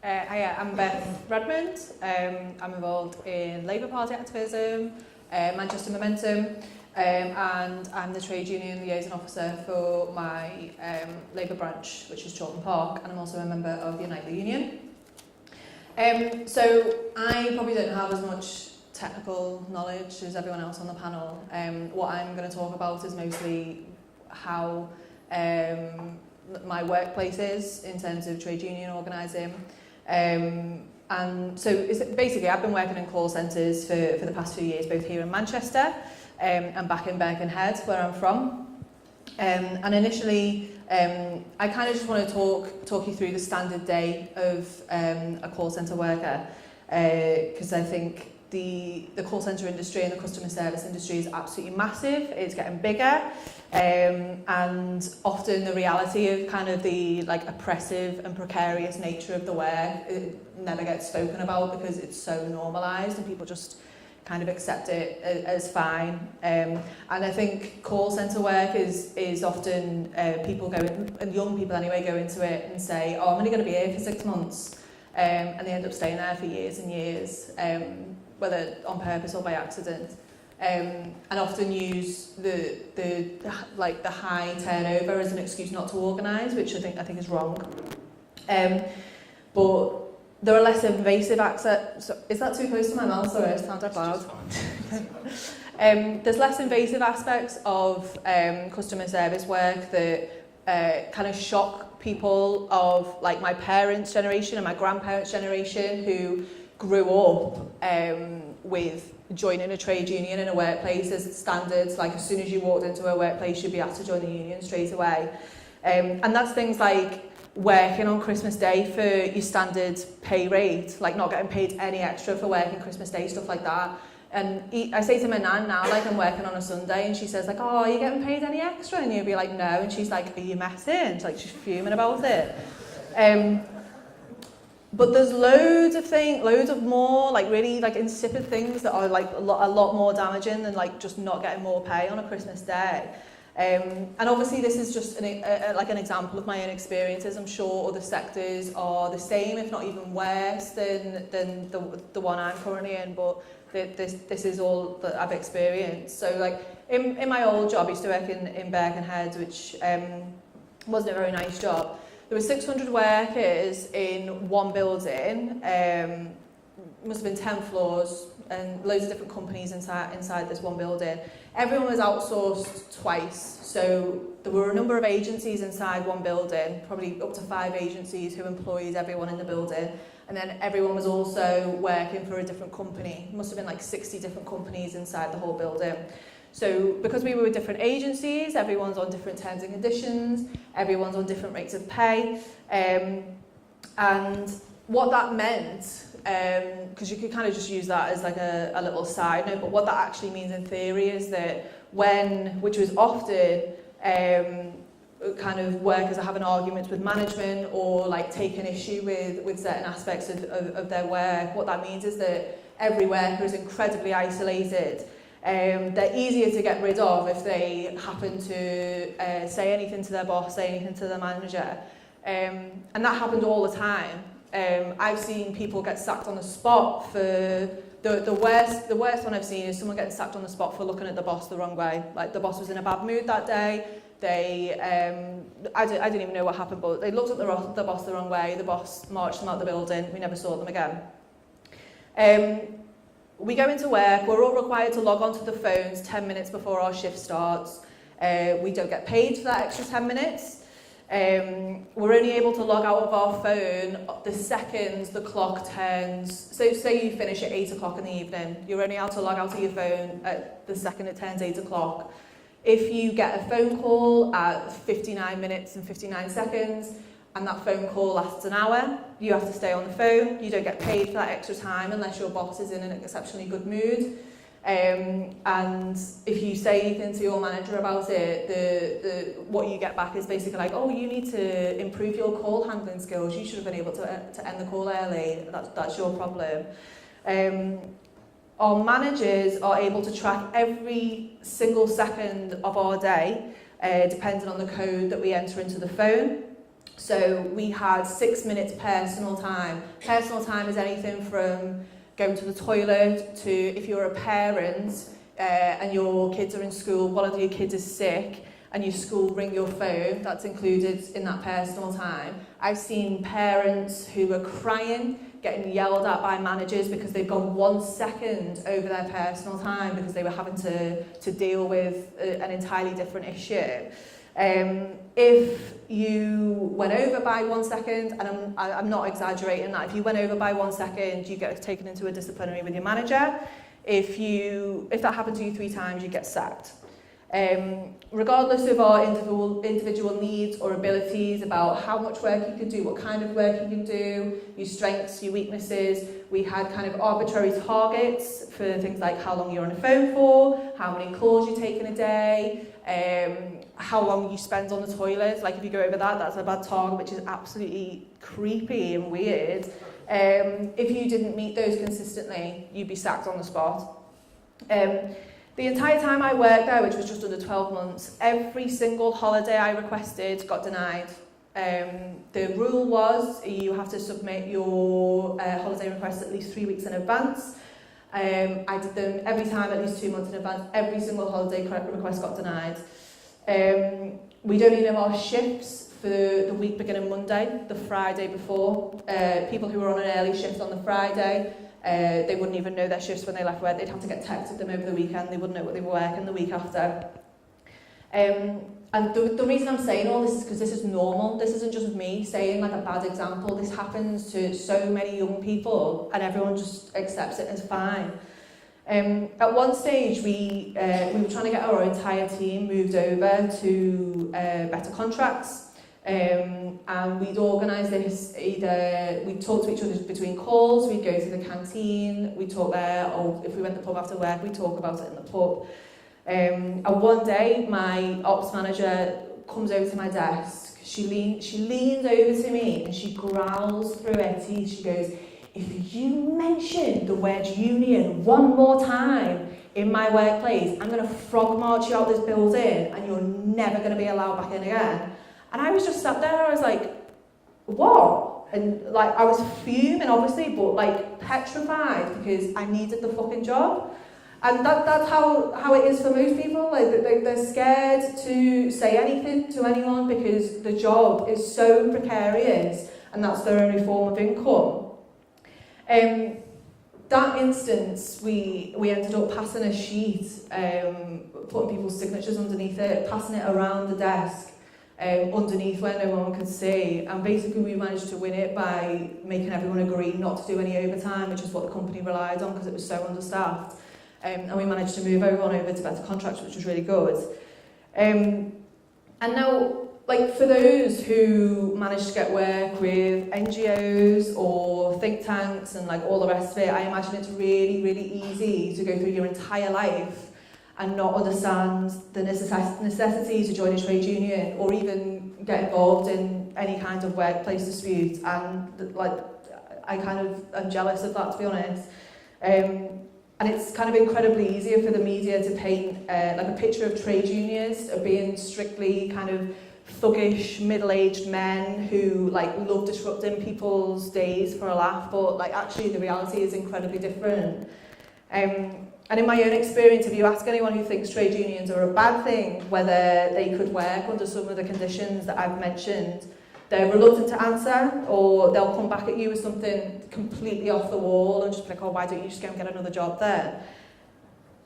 I'm Beth Redmond. I'm involved in Labour Party activism, Manchester Momentum, and I'm the trade union liaison officer for my Labour branch, which is Chorlton Park, and I'm also a member of Unite the Union. So I probably don't have as much technical knowledge as everyone else on the panel. What I'm going to talk about is mostly how my workplace is in terms of trade union organising. And so basically I've been working in call centres for the past few years, both here in Manchester and back in Birkenhead, where I'm from. And initially, I kind of just want to talk you through the standard day of a call centre worker, because I think the call centre industry and the customer service industry is absolutely massive. It's getting bigger, and often the reality of kind of the oppressive and precarious nature of the work, it never gets spoken about because it's so normalised and people just kind of accept it as fine. And I think call centre work is often people go in, and young people anyway, go into it and say, oh, I'm only going to be here for 6 months, and they end up staying there for years and years, whether on purpose or by accident, and often use the high turnover as an excuse not to organise, which I think is wrong. But there are less invasive access. So is that too close to my mouth? Sorry, it sounds loud. There's less invasive aspects of customer service work that kind of shock people of like my parents' generation and my grandparents' generation who grew up with joining a trade union in a workplace as standards. Like as soon as you walked into a workplace, you'd be asked to join the union straight away. And that's things like working on Christmas Day for your standard pay rate, like not getting paid any extra for working Christmas Day, stuff like that. And I say to my nan now, like I'm working on a Sunday, and she says like, oh, are you getting paid any extra? And you'd be like, no. And she's like, are you messing? Like she's fuming about it. But there's loads of more like really like insipid things that are like a lot more damaging than like just not getting more pay on a Christmas Day. And obviously this is just like an example of my own experiences. I'm sure other sectors are the same, if not even worse than the one I'm currently in, but this is all that I've experienced. So like in my old job, I used to work in Birkenhead, which wasn't a very nice job. There were 600 workers in one building, must have been 10 floors, and loads of different companies inside this one building. Everyone was outsourced twice, so there were a number of agencies inside one building, probably up to 5 agencies who employed everyone in the building, and then everyone was also working for a different company. Must have been like 60 different companies inside the whole building. So because we were with different agencies, everyone's on different terms and conditions, everyone's on different rates of pay, and what that meant, because you could kind of just use that as like a little side note, but what that actually means in theory is that which was often kind of workers are having arguments with management or like taking issue with certain aspects of their work, what that means is that every worker is incredibly isolated. They're easier to get rid of if they happen to say anything to their boss, say anything to their manager. And that happened all the time. I've seen people get sacked on the spot for the worst one I've seen is someone getting sacked on the spot for looking at the boss the wrong way. Like the boss was in a bad mood that day. I didn't even know what happened, but they looked at the boss the wrong way. The boss marched them out the building. We never saw them again. We go into work. We're all required to log onto the phones 10 minutes before our shift starts. We don't get paid for that extra 10 minutes. We're only able to log out of our phone the second the clock turns. So say you finish at 8 o'clock in the evening, you're only able to log out of your phone at the second it turns 8 o'clock. If you get a phone call at 59 minutes and 59 seconds, and that phone call lasts an hour, you have to stay on the phone. You don't get paid for that extra time unless your boss is in an exceptionally good mood. And if you say anything to your manager about it, what you get back is basically like, oh, you need to improve your call handling skills. You should have been able to end the call early. That's your problem. Our managers are able to track every single second of our day, depending on the code that we enter into the phone. So we had 6 minutes personal time. Personal time is anything from going to the toilet to, if you're a parent and your kids are in school, one of your kids is sick and your school ring your phone, that's included in that personal time. I've seen parents who were crying, getting yelled at by managers because they've gone 1 second over their personal time because they were having to deal with an entirely different issue. If you went over by 1 second, and I'm not exaggerating that, if you went over by 1 second, you get taken into a disciplinary with your manager. If that happened to you 3 times, you get sacked. Regardless of our individual needs or abilities about how much work you can do, what kind of work you can do, your strengths, your weaknesses, we had kind of arbitrary targets for things like how long you're on the phone for, how many calls you take in a day, how long you spend on the toilet. Like if you go over that, that's a bad target, which is absolutely creepy and weird. If you didn't meet those consistently, you'd be sacked on the spot. The entire time I worked there, which was just under 12 months, every single holiday I requested got denied. The rule was you have to submit your holiday requests at least 3 weeks in advance. I did them every time, at least 2 months in advance. Every single holiday request got denied. We don't even have our shifts for the week beginning Monday, the Friday before. People who were on an early shift on the Friday, they wouldn't even know their shifts when they left work. They'd have to get texted them over the weekend. They wouldn't know what they were working the week after. And the reason I'm saying all this is because this is normal. This isn't just me saying like a bad example. This happens to so many young people and everyone just accepts it as fine. At one stage, we were trying to get our entire team moved over to better contracts. And we'd organise this, either we'd talk to each other between calls, we'd go to the canteen, we'd talk there, or if we went to the pub after work, we'd talk about it in the pub. And one day, my ops manager comes over to my desk, she leans over to me and she growls through her teeth, she goes, "If you mention the word union one more time in my workplace, I'm going to frog march you out this building and you're never going to be allowed back in again." And I was just sat there, I was like, what? And like, I was fuming, obviously, but like petrified because I needed the fucking job. And that's how it is for most people. Like they're scared to say anything to anyone because the job is so precarious and that's their only form of income. That instance, we ended up passing a sheet, putting people's signatures underneath it, passing it around the desk. Underneath where no one could see, and basically we managed to win it by making everyone agree not to do any overtime, which is what the company relied on because it was so understaffed, and we managed to move everyone over to better contracts, which was really good. And now, like for those who managed to get work with NGOs or think tanks and like all the rest of it, I imagine it's really, really easy to go through your entire life and not understand the necessity to join a trade union or even get involved in any kind of workplace dispute. And like, I kind of am jealous of that, to be honest. And it's kind of incredibly easier for the media to paint like a picture of trade unionists of being strictly kind of thuggish, middle-aged men who like love disrupting people's days for a laugh, but like actually the reality is incredibly different. And in my own experience, if you ask anyone who thinks trade unions are a bad thing, whether they could work under some of the conditions that I've mentioned, they're reluctant to answer, or they'll come back at you with something completely off the wall and just be like, "Oh, why don't you just go and get another job there?"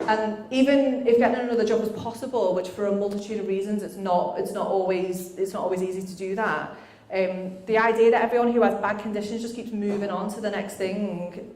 And even if getting another job was possible, which for a multitude of reasons it's not always easy to do that. The idea that everyone who has bad conditions just keeps moving on to the next thing,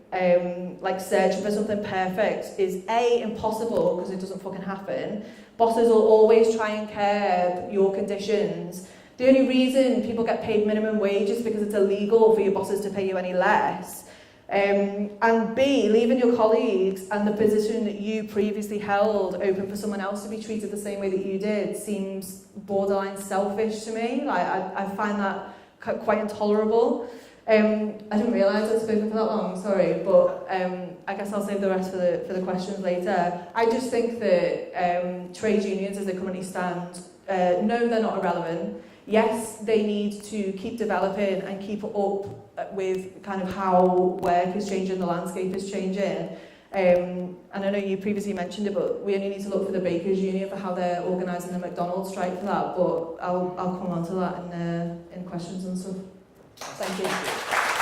like searching for something perfect, is A, impossible because it doesn't fucking happen. Bosses will always try and curb your conditions. The only reason people get paid minimum wage is because it's illegal for your bosses to pay you any less. And B, leaving your colleagues and the position that you previously held open for someone else to be treated the same way that you did seems borderline selfish to me. Like I find that quite intolerable. I didn't realise I'd spoken for that long, sorry, but I guess I'll save the rest for the questions later. I just think that trade unions, as they currently stand, no, they're not irrelevant. Yes, they need to keep developing and keep up with kind of how work is changing, the landscape is changing. And I know you previously mentioned it, but we only need to look for the Bakers Union for how they're organising the McDonald's strike for that. But I'll come on to that in questions and stuff. Thank you.